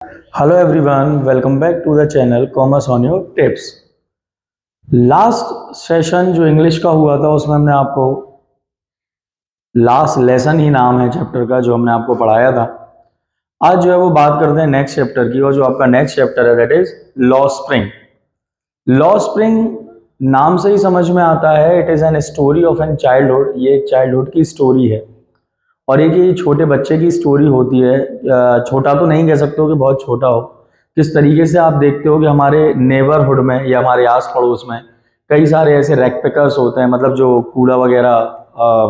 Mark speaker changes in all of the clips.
Speaker 1: Hello everyone, welcome back to the channel Commerce on your Tips। Last session जो English का हुआ था उसमें हमने आपको लास्ट लेसन ही नाम है चैप्टर का जो हमने आपको पढ़ाया था। आज जो है वो बात करते हैं नेक्स्ट चैप्टर की, और जो आपका नेक्स्ट चैप्टर है दैट इज लॉ स्प्रिंग। लॉ स्प्रिंग नाम से ही समझ में आता है, it is an story of an childhood. ये एक चाइल्डहुड की स्टोरी है और एक ये छोटे बच्चे की स्टोरी होती है। छोटा तो नहीं कह सकते हो कि बहुत छोटा हो। किस तरीके से आप देखते हो कि हमारे नेबरहुड में या हमारे आस पड़ोस में कई सारे ऐसे रैक पिकर्स होते हैं, मतलब जो कूड़ा वगैरह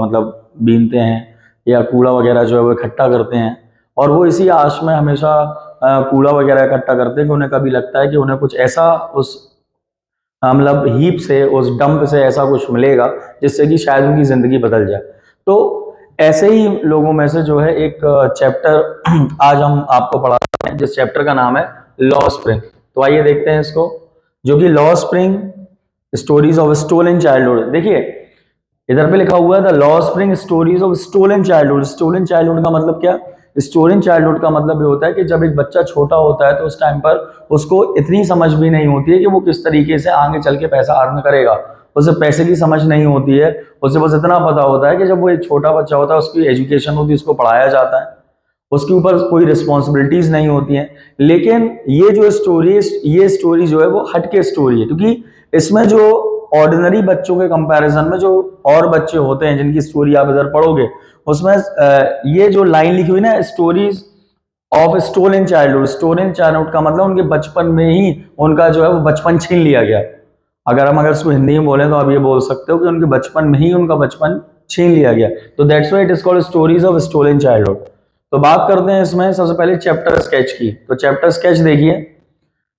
Speaker 1: मतलब बीनते हैं या कूड़ा वगैरह जो है वो इकट्ठा करते हैं। और वो इसी आश में हमेशा कूड़ा वगैरह इकट्ठा करते हैं कि उन्हें कभी लगता है कि उन्हें कुछ ऐसा उस मतलब हीप से, उस डंप से ऐसा कुछ मिलेगा जिससे कि शायद उनकी जिंदगी बदल जाए। तो ऐसे ही लोगों में से जो है एक चैप्टर आज हम आपको पढ़ा रहे हैं जिस चैप्टर का नाम है लॉ स्प्रिंग। तो आइए देखते हैं इसको, जो कि लॉ Spring stories of stolen childhood. देखिए इधर पे लिखा हुआ है द लॉ Spring stories of stolen childhood. Stolen childhood का मतलब क्या? स्टोलन चाइल्डहुड का मतलब ये होता है कि जब एक बच्चा छोटा होता है तो उस टाइम पर उसको इतनी समझ भी नहीं होती है कि वो किस तरीके से आगे चल के पैसा अर्न करेगा। उसे पैसे की समझ नहीं होती है, उसे बस इतना पता होता है कि जब वो एक छोटा बच्चा होता है उसकी एजुकेशन होती है, उसको पढ़ाया जाता है, उसके ऊपर कोई रिस्पॉन्सिबिलिटीज नहीं होती हैं। लेकिन ये स्टोरी जो है वो हटके स्टोरी है, क्योंकि इसमें जो ऑर्डिनरी बच्चों के कंपैरिजन में जो और बच्चे होते हैं जिनकी स्टोरी आप इधर पढ़ोगे उसमें ये जो लाइन लिखी हुई ना, stories of stolen childhood. Stolen childhood का मतलब उनके बचपन में ही उनका जो है वो बचपन छीन लिया गया। अगर इसको हिंदी में बोलें तो आप ये बोल सकते हो कि उनके बचपन में ही उनका बचपन छीन लिया गया। तो that's why it is called stories of stolen childhood. तो बात करते हैं इसमें सबसे पहले चैप्टर स्केच की। तो चैप्टर स्केच देखिए,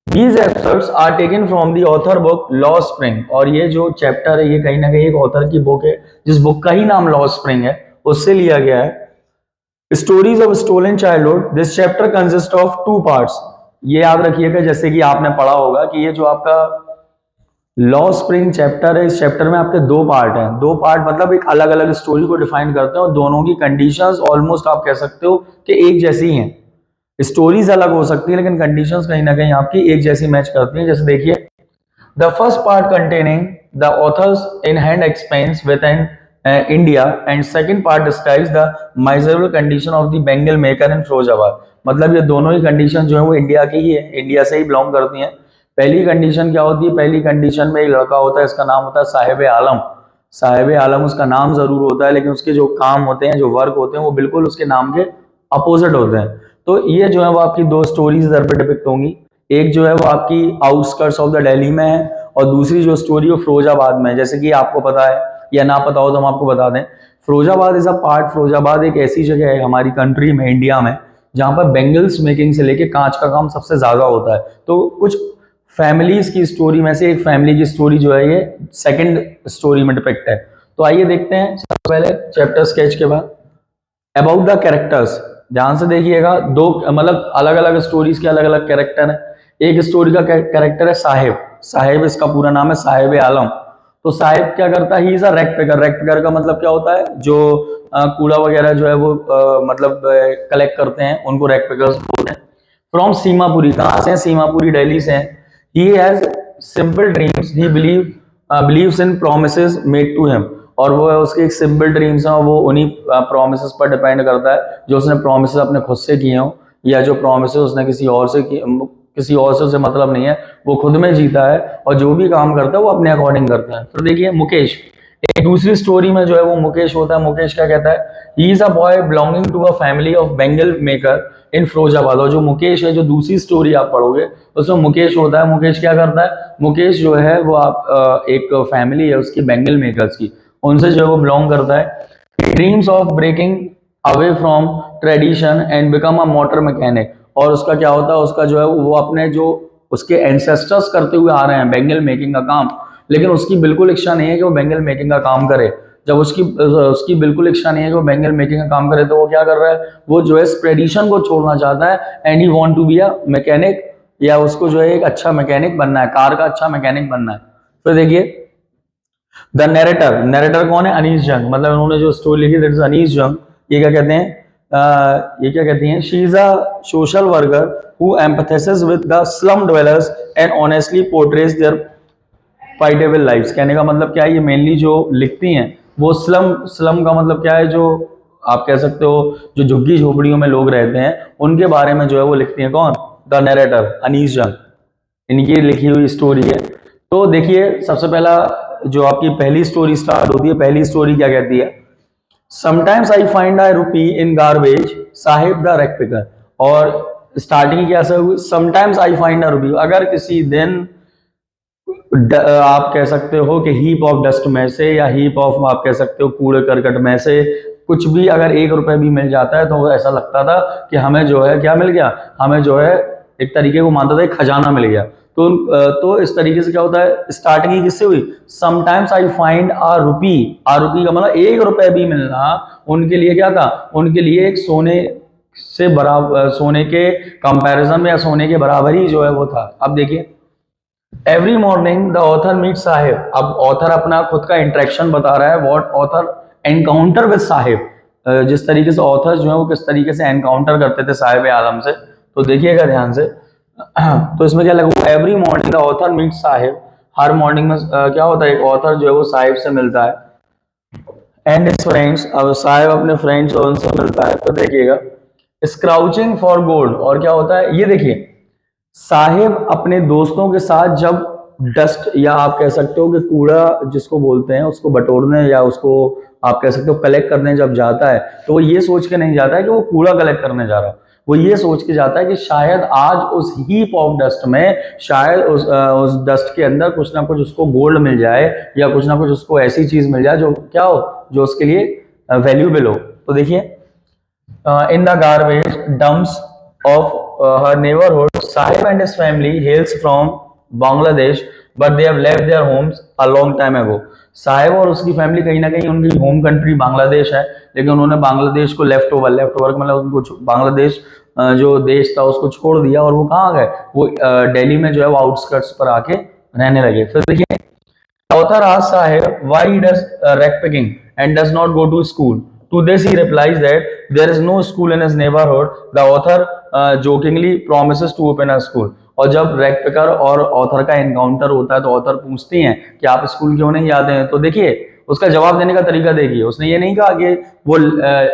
Speaker 1: these extracts are taken from the author book लॉ स्प्रिंग। और ये जो चैप्टर है ये कहीं ना कहीं एक ऑथर की बुक है जिस बुक का ही नाम लॉ स्प्रिंग है, उससे लिया गया है। Stories of stolen childhood, this chapter consist of two parts. ये याद रखिएगा, जैसे कि आपने पढ़ा होगा कि ये जो आपका लॉ स्प्रिंग चैप्टर है, इस चैप्टर में आपके दो पार्ट हैं। दो पार्ट मतलब एक अलग अलग स्टोरी को डिफाइन करते हैं और दोनों की कंडीशंस ऑलमोस्ट आप कह सकते हो कि एक जैसी हैं। स्टोरीज अलग हो सकती है लेकिन कंडीशंस कहीं ना कहीं आपकी एक जैसी मैच करती हैं। जैसे देखिए, the first part containing the authors in hand expense with an India and second part describes the miserable condition of the bangle maker in Firozabad. मतलब ये दोनों ही कंडीशन जो है वो इंडिया की ही है, इंडिया से ही बिलोंग करती हैं। पहली कंडीशन क्या होती है? पहली कंडीशन में एक लड़का होता है, इसका नाम होता है साहिब आलम। साहिब आलम उसका नाम जरूर होता है लेकिन उसके जो काम होते हैं, जो वर्क होते हैं, वो बिल्कुल उसके नाम के अपोजिट होते हैं। तो ये जो है वो आपकी दो स्टोरीज इधर पे डिपिक्ट होंगी। एक जो है वो आपकी आउटस्कर्ट्स ऑफ द दिल्ली में है और दूसरी जो स्टोरी वो फिरोजाबाद में है। जैसे कि आपको पता है या ना पता हो तो हम आपको बता दें, Firozabad is a part, Firozabad एक ऐसी जगह है हमारी कंट्री में, इंडिया में, जहां पर बेंगल्स मेकिंग से लेके कांच का काम सबसे ज्यादा होता है। तो कुछ फैमिलीज की स्टोरी में से एक फैमिली की स्टोरी जो है ये सेकंड स्टोरी में डिपिक्ट है। तो आइए देखते हैं सबसे पहले चैप्टर स्केच के बाद अबाउट द कैरेक्टर्स। ध्यान से देखिएगा, दो मतलब अलग अलग स्टोरीज के अलग अलग कैरेक्टर हैं। एक स्टोरी का कैरेक्टर है साहिब। साहिब इसका पूरा नाम है साहिब आलम। तो साहिब क्या करता है? He is a rag picker. Rag picker का मतलब क्या होता है? जो कूड़ा वगैरह जो है वो मतलब कलेक्ट करते हैं उनको रेक पिकर्स बोलते हैं। फ्रॉम सीमापुरी। कहाँ से? सीमापुरी दिल्ली से। He has simple dreams, he believes in promises made to him. और वो उसके एक सिंपल ड्रीम्स हैं, वो उन्हीं प्रोमिसेस पर डिपेंड करता है जो उसने प्रोमिसेस अपने खुद से किए हों या जो प्रोमिसेस उसने किसी और से किसी और से उसे मतलब नहीं है, वो खुद में जीता है और जो भी काम करता है वो अपने अकॉर्डिंग करता है। तो देखिए मुकेश, एक दूसरी स्टोरी में जो है वो मुकेश होता है। मुकेश क्या कहता है? He is a boy belonging to a family of bangle maker in Firozabad. और जो मुकेश है, जो दूसरी स्टोरी आप पढ़ोगे उसमें मुकेश होता है। मुकेश क्या करता है? मुकेश जो है वो आप एक फैमिली है उसकी बेंगल मेकर्स की, उनसे जो है वो बिलोंग करता है। Dreams of breaking away from tradition and become a motor mechanic. और उसका क्या होता है? उसका जो है वो अपने जो उसके एंसेस्टर्स करते हुए आ रहे हैं बेंगल मेकिंग का काम, लेकिन उसकी बिल्कुल इच्छा नहीं है कि वो बेंगल मेकिंग का काम करे। जब उसकी उसकी बिल्कुल इच्छा नहीं है कि वो बेंगल मेकिंग का काम करे तो वो क्या कर रहा है? वो जो है ट्रेडिशन को छोड़ना चाहता है and he want to be a mechanic, या उसको जो है एक अच्छा मैकेनिक बनना है, कार का अच्छा मैकेनिक बनना है। तो देखिए द नैरेटर, नैरेटर कौन है? अनीस जंग। मतलब उन्होंने जो स्टोरी लिखी दैट इज अनीस जंग। ये क्या कहते हैं? ये क्या कहती हैं, she is a social worker who empathises with the slum dwellers and honestly portrays their fightable lifes. कहने का मतलब क्या है, ये मेनली जो लिखती हैं वो स्लम, स्लम का मतलब क्या है, जो आप कह सकते हो जो झुग्गी झोपड़ियों में लोग रहते हैं उनके बारे में जो है वो लिखती हैं। कौन? द नरेटर अनीस जंग, इनकी लिखी हुई स्टोरी है। तो देखिए सबसे पहला जो आपकी पहली स्टोरी स्टार्ट होती है, पहली स्टोरी क्या कहती है, sometimes I find I rupee in garbage Sahib the rack picker. और स्टार्टिंग कैसे हुई, समटाइम्स आई फाइंड अ रुपी, अगर किसी दिन आप कह सकते हो कि हीप ऑफ डस्ट में से या हीप ऑफ आप कह सकते हो कूड़े करकट में से कुछ भी अगर 1 रुपए भी मिल जाता है तो ऐसा लगता था कि हमें जो है क्या मिल गया, हमें जो है एक तरीके को मानता था एक खजाना मिल गया। तो इस तरीके से क्या होता है, स्टार्टिंग ही किससे हुई, समटाइम्स आई फाइंड आ रुपी। आ रुपी का मतलब 1 रुपए भी मिलना उनके लिए क्या था, उनके लिए एक सोने से बराबर, सोने के कंपैरिजन में या सोने के बराबर ही जो है वो था। अब देखिए, every morning the author meet Saheb. अब ऑथर अपना खुद का इंटरेक्शन बता रहा है, what author encounter with Saheb, जिस तरीके से ऑथर जो है वो किस तरीके से एनकाउंटर करते थे साहिब आलम से। तो देखिएगा ध्यान से। तो इसमें क्या लगा, every morning the author meet Saheb, हर मॉर्निंग में क्या होता है, एक ऑथर जो है वो साहिब से मिलता है। एंड हिज फ्रेंड्स, अब साहिब अपने फ्रेंड्स और उनसे मिलता है। तो देखिएगा, स्क्राउचिंग फॉर गोल्ड, और क्या होता है ये देखिए, साहिब अपने दोस्तों के साथ जब डस्ट या आप कह सकते हो कि कूड़ा जिसको बोलते हैं उसको बटोरने या उसको आप कह सकते हो कलेक्ट करने जब जाता है, तो वो ये सोच के नहीं जाता है कि वो कूड़ा कलेक्ट करने जा रहा है, वो ये सोच के जाता है कि शायद आज उस हीप ऑफ डस्ट में शायद उस डस्ट के अंदर कुछ ना कुछ उसको गोल्ड मिल जाए या कुछ ना कुछ उसको ऐसी चीज मिल जाए जो क्या हो, जो उसके लिए वैल्यूबल हो। तो देखिए, in the garbage dumps of her neighborhood, Sahib and his family hails from Bangladesh, but they have left their homes a long time ago. Sahib और उसकी फैमिली कहीं ना कहीं उनकी होम कंट्री बांग्लादेश है, लेकिन उन्होंने बांग्लादेश को लेफ्ट ओवर मतलब उनको बांग्लादेश जो देश था उसको छोड़ दिया और वो कहाँ गए, वो दिल्ली में जो है वो आउटस्कर्ट्स पर आके रहने लगे। फिर देखिए, author asks Sahib why he does rag picking and does not go to school. To this he replies that there is no school in his neighborhood. The author jokingly promises to open a school. और जब rag picker और author का encounter होता है तो author पूछती हैं कि आप स्कूल क्यों नहीं जाते हैं। तो देखिए उसका जवाब देने का तरीका देखिए, उसने ये नहीं कहा कि वो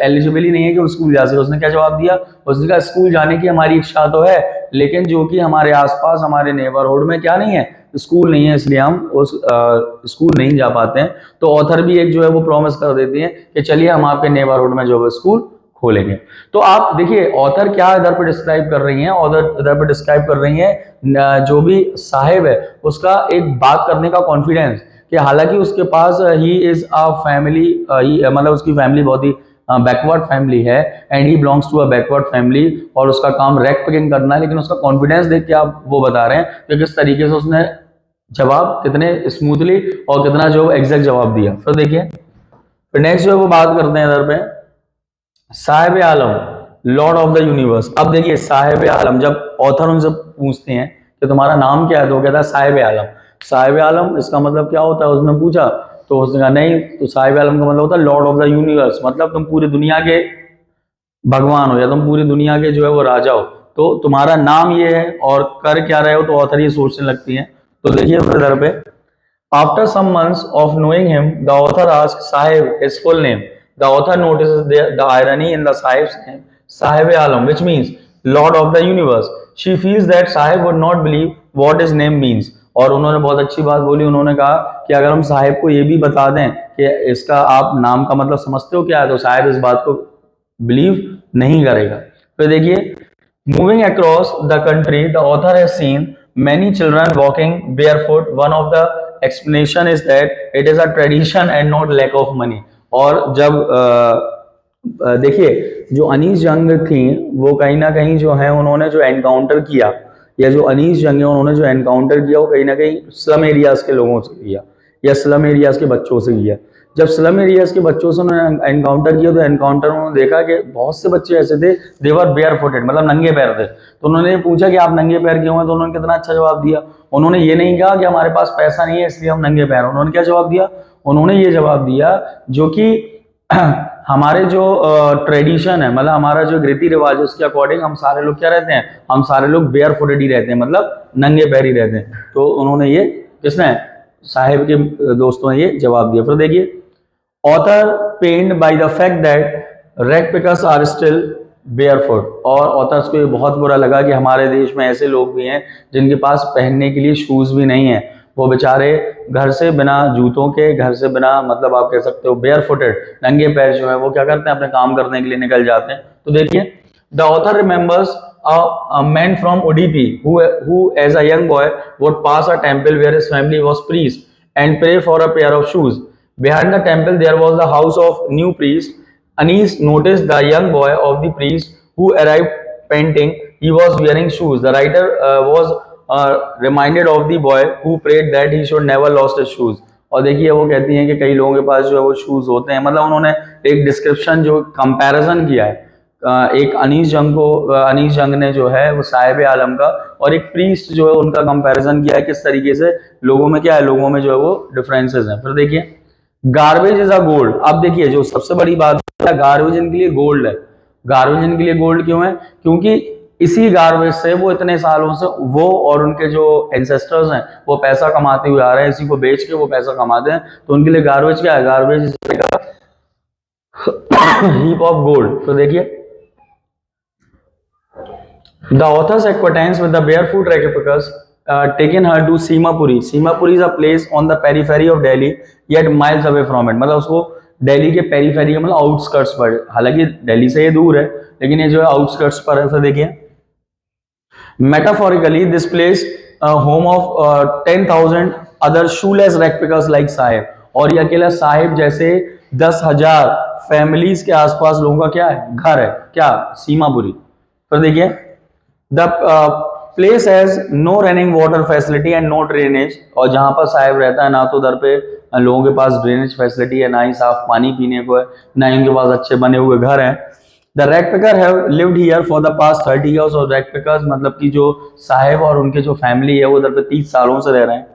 Speaker 1: एलिजिबल ही नहीं है कि वो स्कूल जा सके। उसने क्या जवाब दिया, उसने कहा स्कूल जाने की हमारी इच्छा तो है, लेकिन जो कि हमारे आसपास हमारे नेबरहुड में क्या नहीं है, स्कूल नहीं है, इसलिए हम उस स्कूल नहीं जा पाते हैं। तो ऑथर भी एक जो है वो प्रॉमिस कर देती है कि चलिए हम आपके नेबरहुड में जो है स्कूल खोलेंगे। तो आप देखिए ऑथर क्या इधर पर डिस्क्राइब कर रही हैं, ऑथर इधर पर डिस्क्राइब कर रही हैं जो भी साहिब है उसका एक बात करने का कॉन्फिडेंस, कि हालांकि उसके पास ही इज अ फैमिली, मतलब उसकी फैमिली बहुत ही बैकवर्ड फैमिली है and he belongs to a backward family, और उसका काम रैक पिकिंग करना है, लेकिन उसका कॉन्फिडेंस देख के आप वो बता रहे हैं कि किस तरीके से उसने जवाब कितने स्मूथली और कितना जो एग्जैक्ट जवाब दिया। फिर देखिए, फिर नेक्स्ट जो है वो बात करते हैं इधर पे साहिब आलम, लॉर्ड ऑफ द यूनिवर्स। अब देखिए साहिब आलम, जब ऑथर उनसे पूछते हैं कि तुम्हारा नाम क्या है, तो वो कहता है साहिब आलम। साहिब आलम इसका मतलब क्या होता है उसने पूछा, तो उसने कहा नहीं, तो साहिब आलम का मतलब होता है लॉर्ड ऑफ द यूनिवर्स, मतलब तुम पूरी दुनिया के भगवान हो या तुम पूरी दुनिया के जो है वो राजा हो, तो तुम्हारा नाम ये है और कर क्या रहे हो। तो ऑथर ये सोचने लगती हैं। तो देखिए इधर पे, after some months of knowing him the author ask Saheb his full name. The author notices the irony in the Saheb's name, Saheb Alam, which means lord of the universe. She feels that Saheb would not believe what his name means. और उन्होंने बहुत अच्छी बात बोली, उन्होंने कहा कि अगर हम साहिब को ये भी बता दें कि इसका आप नाम का मतलब समझते हो क्या है, तो साहिब इस बात को बिलीव नहीं करेगा। फिर देखिए, moving across the country the author has seen many children walking barefoot. One of the explanation is that it is a tradition and not lack of money. और जब देखिए जो अनीस जंग थी वो कहीं ना कहीं जो है उन्होंने जो एनकाउंटर किया, या जो अनीस जंग है उन्होंने जो एनकाउंटर किया वो कहीं ना कहीं स्लम एरियाज के लोगों से किया या स्लम एरियाज के बच्चों से किया। जब स्लम एरियाज के बच्चों से उन्होंने एनकाउंटर किया तो एनकाउंटर उन्होंने देखा कि बहुत से बच्चे ऐसे थे, दे वर बेयर फुटेड, मतलब नंगे पैर थे। तो उन्होंने पूछा कि आप नंगे पैर क्यों हैं, तो उन्होंने कितना अच्छा जवाब दिया। उन्होंने ये नहीं कहा कि हमारे पास पैसा नहीं है इसलिए हम नंगे पैर, उन्होंने क्या जवाब दिया, उन्होंने ये जवाब दिया जो कि हमारे जो ट्रेडिशन है, मतलब हमारा जो रीति रिवाज है, उसके अकॉर्डिंग हम सारे लोग क्या रहते हैं, हम सारे लोग बेयर फुटेड ही रहते हैं, मतलब नंगे पैर ही रहते हैं। तो उन्होंने ये, किसने, साहिब के दोस्तों ने ये जवाब दिया। फिर देखिए, author pained by the fact that rag pickers are still barefoot, और ऑथर्स को ये बहुत बुरा लगा कि हमारे देश में ऐसे लोग भी हैं जिनके पास पहनने के लिए शूज भी नहीं है। वो बेचारे घर से बिना जूतों के, घर से बिना, मतलब आप कह सकते हो बेयर फुटेड, नंगे पैर जो है वो क्या करते हैं, अपने काम करने के लिए निकल जाते हैं। तो देखिए, the author remembers a man from Udupi who as a young boy would pass a temple where his family was priest and pray for a pair of shoes. Behind the temple there was the house of new priest. Anis noticed the young boy of the priest who arrived panting. He was wearing shoes. The writer was reminded of the boy who prayed that he should never lost his shoes. और देखिए, वो कहती हैं कि कई लोगों के पास जो है वो शूज होते हैं, मतलब उन्होंने एक डिस्क्रिप्शन जो कंपैरिजन किया है, एक अनीस जंग ने जो है वो साहिब आलम का और एक प्रीस्ट जो है उनका कंपैरिजन किया है, किस तरीके से लोगों में क्या है, लोगों में जो है वो डिफरेंसेस हैं। फिर देखिए, गार्बेज इज अ गोल्ड। अब देखिए, जो सबसे बड़ी बात है, गार्बेज इनके लिए गोल्ड है। गार्बेज इनके लिए गोल्ड क्यों है? क्योंकि इसी गार्बेज से वो इतने सालों से वो और उनके जो एंसेस्टर्स हैं वो पैसा कमाते हुए आ रहे हैं, इसी को बेच के वो पैसा कमाते हैं। तो उनके लिए गार्बेज क्या है? Garbage is heap of gold. तो देखिए, the author's acquaintance with the barefoot Rakhipikas taken her to Simapuri. Simapuri is a place on the periphery of Delhi, yet miles away from it. मतलब उसको दिल्ली के periphery, मतलब outskirts पर, हालांकि दिल्ली से ये दूर है लेकिन ये जो है आउटस्कर्ट्स पर है। फिर देखिए, metaphorically this place home of 10,000 other shoeless ragpickers like Saheb, और ये अकेला साहिब जैसे 10,000 फैमिलीज के आसपास लोगों का क्या है, घर है, क्या, सीमापुरी। फिर देखिए, the place has no running water facility and no drainage, और जहां पर साहिब रहता है ना तो उधर पे लोगों के पास ड्रेनेज फैसिलिटी है, ना ही साफ पानी पीने को है, ना ही उनके पास अच्छे बने हुए घर हैं। The ragpicker have lived here for the past 30 years, और रैकपिकर्स मतलब कि जो साहिब और उनके जो फैमिली है वो उधर पे 30 सालों से रह रहे हैं।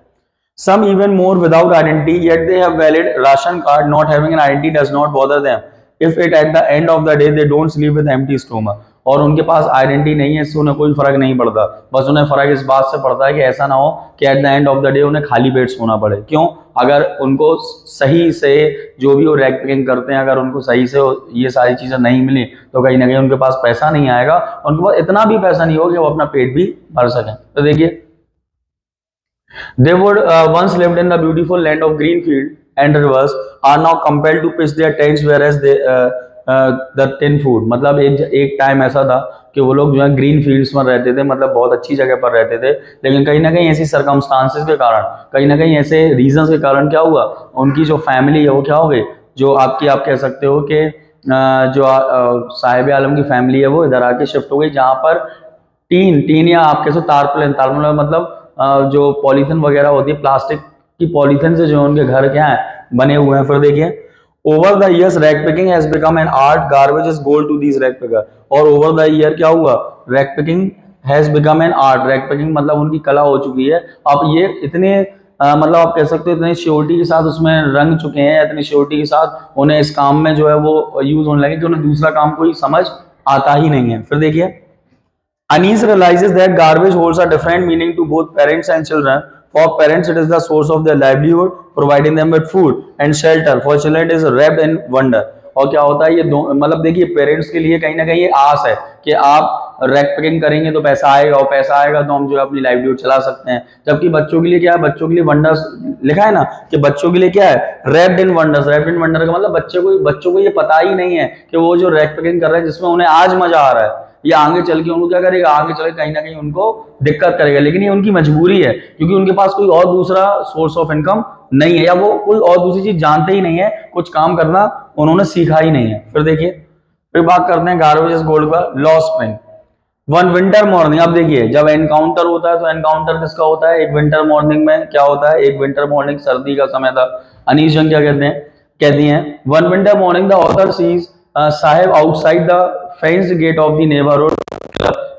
Speaker 1: Some even more without identity, yet they have valid ration card. Not having an identity does not bother them. If it at the end of the day they don't sleep with empty stomach. और उनके पास identity नहीं है, इससे उन्हें कोई फर्क नहीं पड़ता। बस उन्हें फर्क इस बात से पड़ता है कि ऐसा ना हो कि at the end of the day उन्हें खाली पेट सोना पड़े। क्यों? अगर उनको सही से जो भी वो रैक पिकिंग करते हैं, अगर उनको सही से ये सारी चीज़ें नहीं मिली तो कहीं ना कहीं उनके पास पैसा नहीं आएगा, उनके पास इतना भी पैसा नहीं होगा कि वो अपना पेट भी भर सकें। तो देखिए, they would once lived in the beautiful land of green field and rivers, are now compelled to pitch their tents whereas they the tin food। मतलब एक टाइम ऐसा था कि वो लोग जो है ग्रीन फील्ड्स में रहते थे, मतलब बहुत अच्छी जगह पर रहते थे, लेकिन कहीं ना कहीं ऐसी सरकमस्टांसेस के कारण, कहीं ना कहीं ऐसे रीजंस के कारण क्या हुआ, उनकी जो फैमिली है वो क्या हो गई, जो आपकी, आप कह सकते हो कि जो साहिब आलम की फैमिली है वो इधर आके शिफ्ट हो गई, जहाँ पर टीन या आप कह सकते तारप्लिन, तारप्लिन मतलब जो पॉलीथिन वगैरह होती है, प्लास्टिक की पॉलीथिन से जो उनके घर क्या है बने हुए हैं। फिर देखिए, over the years rag picking has become an art, garbage is gold to these rag picker. और ओवर द ईयर क्या हुआ, rag picking has become an art, rag picking मतलब उनकी कला हो चुकी है। अब ये इतने मतलब आप कह सकते हो इतनी श्योरिटी के साथ उसमें रंग चुके हैं, इतनी श्योरिटी के साथ उन्हें इस काम में जो है वो यूज होने लगे कि उन्हें दूसरा काम कोई समझ आता ही नहीं है। फिर देखिए, Anis realizes that garbage holds a different meaning to both parents and children. For parents, it is the source of their livelihood, providing them with food and shelter. For children, it is wrapped in wonder. और क्या होता है ये दो, मतलब देखिए, parents के लिए कहीं ना कहीं ये आस है कि आप रैक पैकिंग करेंगे तो पैसा आएगा, और पैसा आएगा तो हम जो है अपनी लाइवलीहुड चला सकते हैं। जबकि बच्चों के लिए क्या है, बच्चों के लिए वंडर्स लिखा है ना, कि बच्चों के लिए क्या है, wrapped in wonders. Wrapped in wonder का मतलब बच्चों को ये पता ही नहीं है कि वो जो रैक पैकिंग कर रहे हैं जिसमें उन्हें आज मजा आ रहा है, ये आगे चल के उनको क्या करेगा, आगे चल के कहीं ना कहीं उनको दिक्कत करेगा। लेकिन ये उनकी मजबूरी है, क्योंकि उनके पास कोई और दूसरा सोर्स ऑफ इनकम नहीं है, या वो कोई और दूसरी चीज जानते ही नहीं है, कुछ काम करना उन्होंने सीखा ही नहीं है। फिर देखिए, फिर बात करते हैं गार्बेज इज गोल्ड का law spring. One winter morning, अब देखिए, जब एनकाउंटर होता है तो एनकाउंटर किसका होता है, एक विंटर मॉर्निंग में क्या होता है, एक विंटर मॉर्निंग सर्दी का समय था। अनीस जंग क्या कहते हैं, कहती हैं, one winter morning the author sees Saheb outside the fenced gate of the neighbourhood,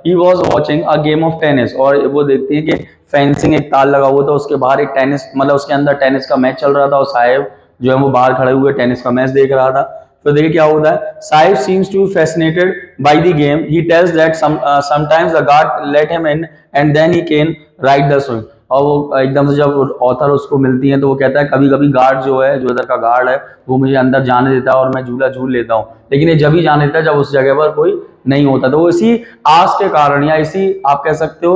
Speaker 1: he was watching a game of tennis. और वो देखती है कि फेंसिंग एक ताल लगा हुआ था, उसके बाहर एक टेनिस, मतलब उसके अंदर टेनिस का मैच चल रहा था, और साहिब जो है वो बाहर खड़े हुए टेनिस का मैच देख रहा था। तो देखिए क्या होता है, Saheb seems to fascinated by the game, he tells that sometimes the guard let him in and then he can ride the swing. और वो एकदम से जब ऑथर उसको मिलती है तो वो कहता है कभी कभी गार्ड जो है, जो इधर का गार्ड है, वो मुझे अंदर जाने देता है और मैं झूला झूल लेता हूँ, लेकिन ये जब ही जाने देता है जब उस जगह पर कोई नहीं होता। तो वो इसी आस के कारण या इसी आप कह सकते हो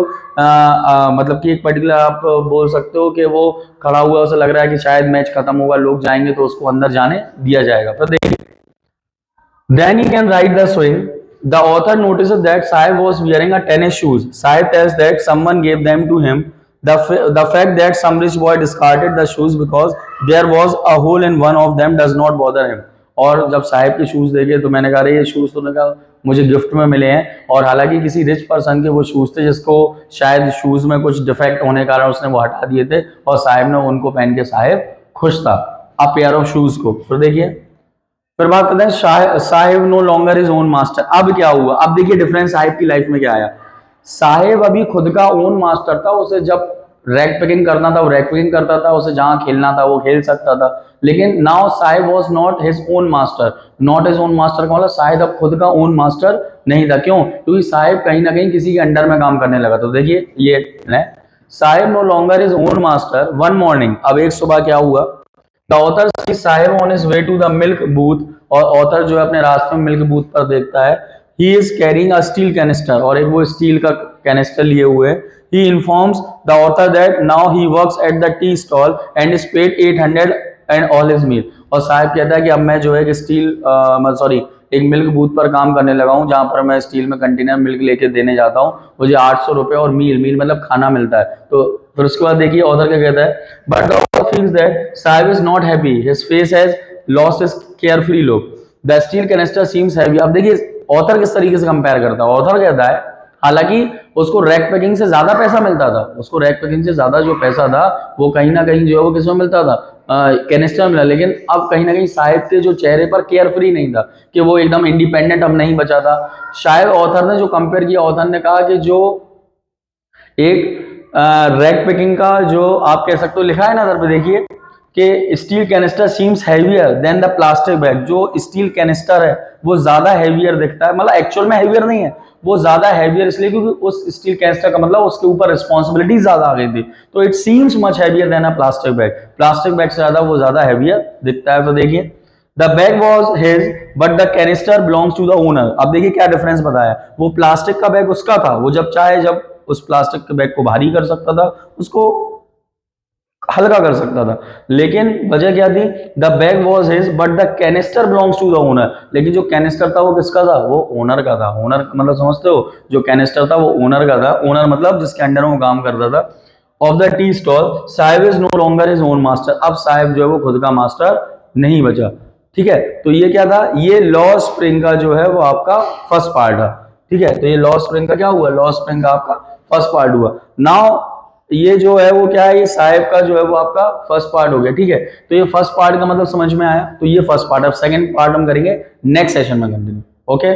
Speaker 1: मतलब कि एक पर्टिकुलर आप बोल सकते हो कि वो खड़ा हुआ, उसे लग रहा है कि शायद मैच खत्म होगा, लोग जाएंगे तो उसको अंदर जाने दिया जाएगा। तो देखिए, then he can ride the swing. The author notices that Saib was wearing a tennis shoes. Saib tells that someone gave them to him. The fact that some rich boy discarded the shoes because there was a hole in one of them does not bother him. और जब साहिब के shoes देखे तो मैंने कहा अरे ये shoes तो मैंने कहा मुझे गिफ्ट में मिले हैं, और हालांकि किसी रिच पर्सन के वो शूज थे जिसको शायद शूज में कुछ डिफेक्ट होने के कारण उसने वो हटा दिए थे, और साहिब ने उनको पहन के साहिब खुश था, अ पेयर ऑफ शूज को। फिर देखिए, फिर बात करते हैं Saheb no longer is own master. अब क्या हुआ, अब देखिए डिफरेंस साहिब की लाइफ में क्या आया। साहिब अभी खुद का ओन मास्टर था, उसे जब रैक पिकिंग करना था वो रैक पिकिंग करता था, उसे जहां खेलना था वो खेल सकता था, लेकिन now Sahib was not his own master. Not his own master का मतलब साहिब अब खुद का ओन मास्टर नहीं था। क्यों? क्योंकि साहिब कहीं ना कहीं किसी के अंडर में काम करने लगा। तो देखिए ये है, Saheb no longer is own master one morning. अब एक सुबह क्या हुआ, the author sees Saheb on his way to the milk booth, और ऑथर जो है अपने रास्ते में मिल्क बूथ पर देखता है, he is carrying a steel canister, और एक वो स्टील का कैनिस्टर लिए हुए। He informs the author that now he works at the tea stall and is paid 800 and all his meal. और साहिब कहता है कि अब मैं जो है एक मिल्क बूथ पर काम करने लगा हूँ, जहां पर मैं स्टील में कंटेनर मिल्क लेके देने जाता हूँ, मुझे 800 रुपए और मील मतलब खाना मिलता है। तो फिर उसके बाद देखिए ऑथर क्या कहता है, but the author feels that Sahib is not happy, his face has lost his carefree look, the steel canister seems heavy. अब देखिए ऑथर किस तरीके से कंपेयर करता है। ऑथर कहता है हालांकि उसको रैक पैकिंग से ज्यादा पैसा मिलता था, उसको रैक पैकिंग से ज्यादा जो पैसा था वो कहीं ना कहीं जो है वो किसमें मिलता था, कैनिस्टर मिला, लेकिन अब कहीं ना कहीं साहिब के जो चेहरे पर केयर फ्री नहीं था, कि वो एकदम इंडिपेंडेंट अब नहीं बचा था। शायद ऑथर ने जो कंपेयर किया, ऑथर ने कहा कि जो एक रैक पैकिंग का जो आप कह सकते हो लिखा है ना इधर पे देखिए कि steel canister seems heavier than the plastic bag. जो स्टील कैनिस्टर है वो ज्यादा हैवियर दिखता है, मतलब एक्चुअल में हैवियर नहीं है, वो ज्यादा हैवियर इसलिए क्योंकि उस स्टील कैनिस्टर का मतलब उसके ऊपर रिस्पॉन्सिबिलिटी ज्यादा आ गई थी, तो it seems much heavier than a plastic bag. Plastic bag से ज्यादा वो ज्यादा हैवियर दिखता है। तो देखिए the bag was his but the canister belongs to the owner. अब देखिए क्या डिफरेंस बताया, वो प्लास्टिक का बैग उसका था, वो जब चाहे जब उस प्लास्टिक के बैग को भारी कर सकता था, उसको हल्का कर सकता था, लेकिन वजह क्या थी, the bag was his but the canister belongs to the owner. लेकिन जो कैनिस्टर था वो किसका था, वो ओनर का था। ओनर मतलब समझते हो, जो कैनिस्टर था वो ओनर का था, ओनर मतलब जिसके अंडर में वो काम करता था। Of the tea stall Saheb is no longer is own master. अब साहिब जो है वो खुद का मास्टर नहीं बचा। ठीक है, तो ये क्या था, ये लॉ स्प्रिंग का जो है वो आपका फर्स्ट पार्ट है। ठीक है, तो ये लॉ स्प्रिंग का क्या हुआ, लॉ स्प्रिंग का आपका फर्स्ट पार्ट हुआ। नाउ ये जो है वो क्या है, ये साहिब का जो है वो आपका फर्स्ट पार्ट हो गया। ठीक है, तो ये फर्स्ट पार्ट का मतलब समझ में आया, तो ये फर्स्ट पार्ट। अब सेकंड पार्ट हम करेंगे नेक्स्ट सेशन में कंटिन्यू। ओके।